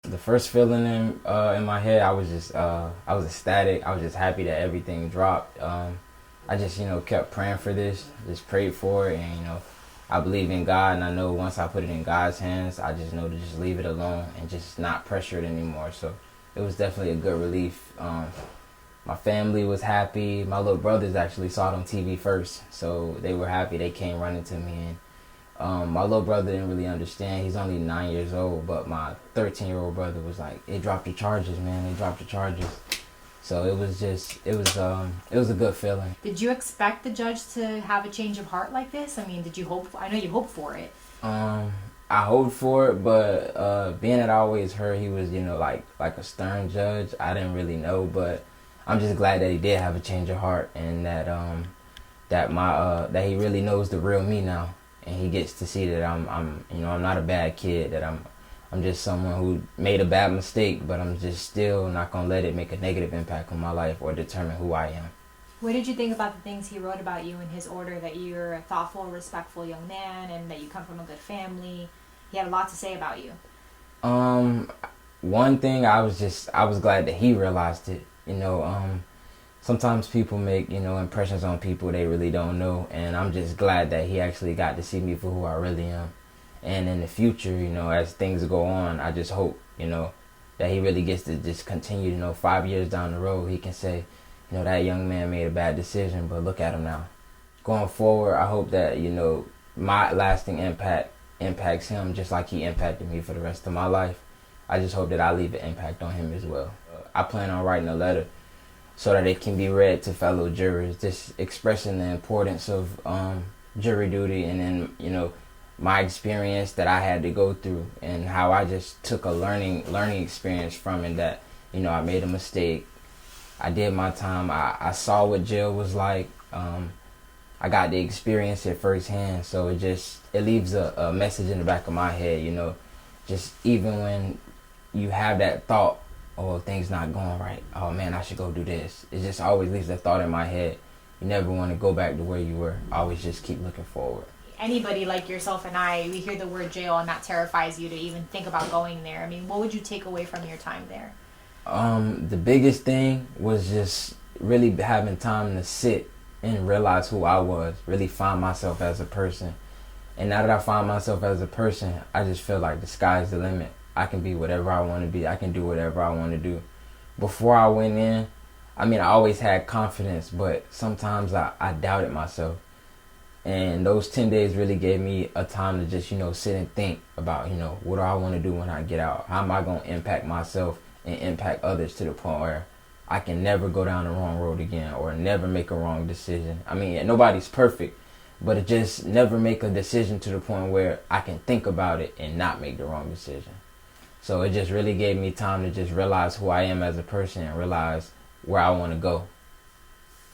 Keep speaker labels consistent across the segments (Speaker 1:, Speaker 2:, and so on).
Speaker 1: The first feeling in my head, I was ecstatic. I was just happy that everything dropped. I just kept praying for this, just prayed for it, and I believe in God, and I know once I put it in God's hands, I just know to just leave it alone and just not pressure it anymore. So it was definitely a good relief. My family was happy. My little brothers actually saw it on TV first, so they were happy. They came running to me, and my little brother didn't really understand. He's only 9 years old, but my 13-year-old brother was like, "They dropped the charges, man. They dropped the charges." So it was a good feeling.
Speaker 2: Did you expect the judge to have a change of heart like this? I mean, did you hope? I know you hoped for it.
Speaker 1: I hoped for it, but being that I always heard he was, like a stern judge, I didn't really know. But I'm just glad that he did have a change of heart, and that he really knows the real me now, and he gets to see that I'm not a bad kid, that I'm just someone who made a bad mistake, but I'm just still not gonna let it make a negative impact on my life or determine who I am.
Speaker 2: What did you think about the things he wrote about you in his order, that you're a thoughtful, respectful young man and that you come from a good family? He had a lot to say about you.
Speaker 1: One thing, I was glad that he realized it. Sometimes people make, impressions on people they really don't know, and I'm just glad that he actually got to see me for who I really am. And in the future, as things go on, I just hope, that he really gets to just continue, 5 years down the road, he can say, that young man made a bad decision, but look at him now. Going forward, I hope that, my lasting impact impacts him just like he impacted me for the rest of my life. I just hope that I leave an impact on him as well. I plan on writing a letter so that it can be read to fellow jurors, just expressing the importance of jury duty, and then, my experience that I had to go through, and how I just took a learning experience from it, that, I made a mistake. I did my time. I saw what jail was like. I got to experience it firsthand, so it leaves a message in the back of my head, just even when you have that thought, oh, things not going right, oh man, I should go do this. It just always leaves that thought in my head. You never want to go back to where you were. Always just keep looking forward.
Speaker 2: Anybody like yourself and I, we hear the word jail and that terrifies you to even think about going there. I mean, what would you take away from your time there?
Speaker 1: The biggest thing was just really having time to sit and realize who I was, really find myself as a person. And now that I find myself as a person, I just feel like the sky's the limit. I can be whatever I want to be. I can do whatever I want to do. Before I went in, I always had confidence, but sometimes I doubted myself. And those 10 days really gave me a time to just, sit and think about, what do I want to do when I get out? How am I going to impact myself and impact others to the point where I can never go down the wrong road again, or never make a wrong decision? Nobody's perfect, but it just never make a decision to the point where I can think about it and not make the wrong decision. So it just really gave me time to just realize who I am as a person and realize where I want to go.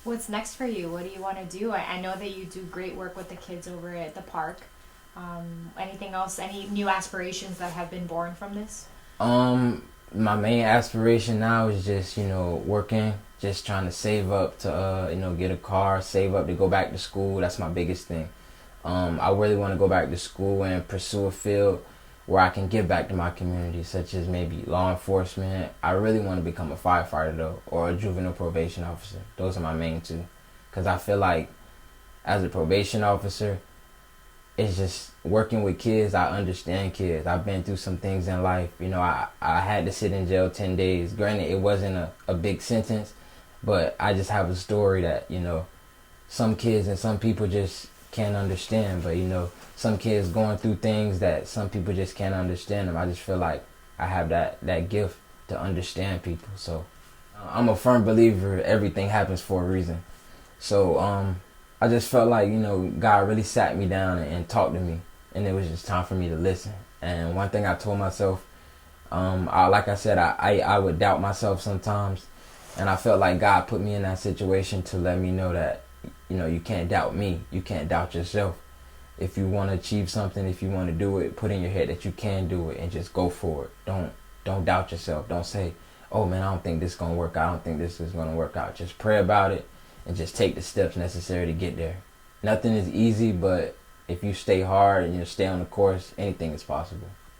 Speaker 2: What's next for you? What do you want to do? I know that you do great work with the kids over at the park. Anything else? Any new aspirations that have been born from this?
Speaker 1: My main aspiration now is just, working, just trying to save up to, get a car, save up to go back to school. That's my biggest thing. I really want to go back to school and pursue a field where I can give back to my community, such as maybe law enforcement. I really want to become a firefighter, though, or a juvenile probation officer. Those are my main two. Because I feel like as a probation officer, it's just working with kids. I understand kids. I've been through some things in life. I had to sit in jail 10 days. Granted, it wasn't a big sentence, but I just have a story that, some kids and some people just can't understand. But, some kids going through things that some people just can't understand them. I just feel like I have that gift to understand people. So I'm a firm believer everything happens for a reason. So I just felt like, God really sat me down and talked to me, and it was just time for me to listen. And one thing I told myself, like I said, I would doubt myself sometimes, and I felt like God put me in that situation to let me know that, you can't doubt me. You can't doubt yourself. If you want to achieve something, if you want to do it, put in your head that you can do it and just go for it. Don't doubt yourself. Don't say, oh man, I don't think this is going to work out. I don't think this is going to work out. Just pray about it and just take the steps necessary to get there. Nothing is easy, but if you stay hard and you stay on the course, anything is possible.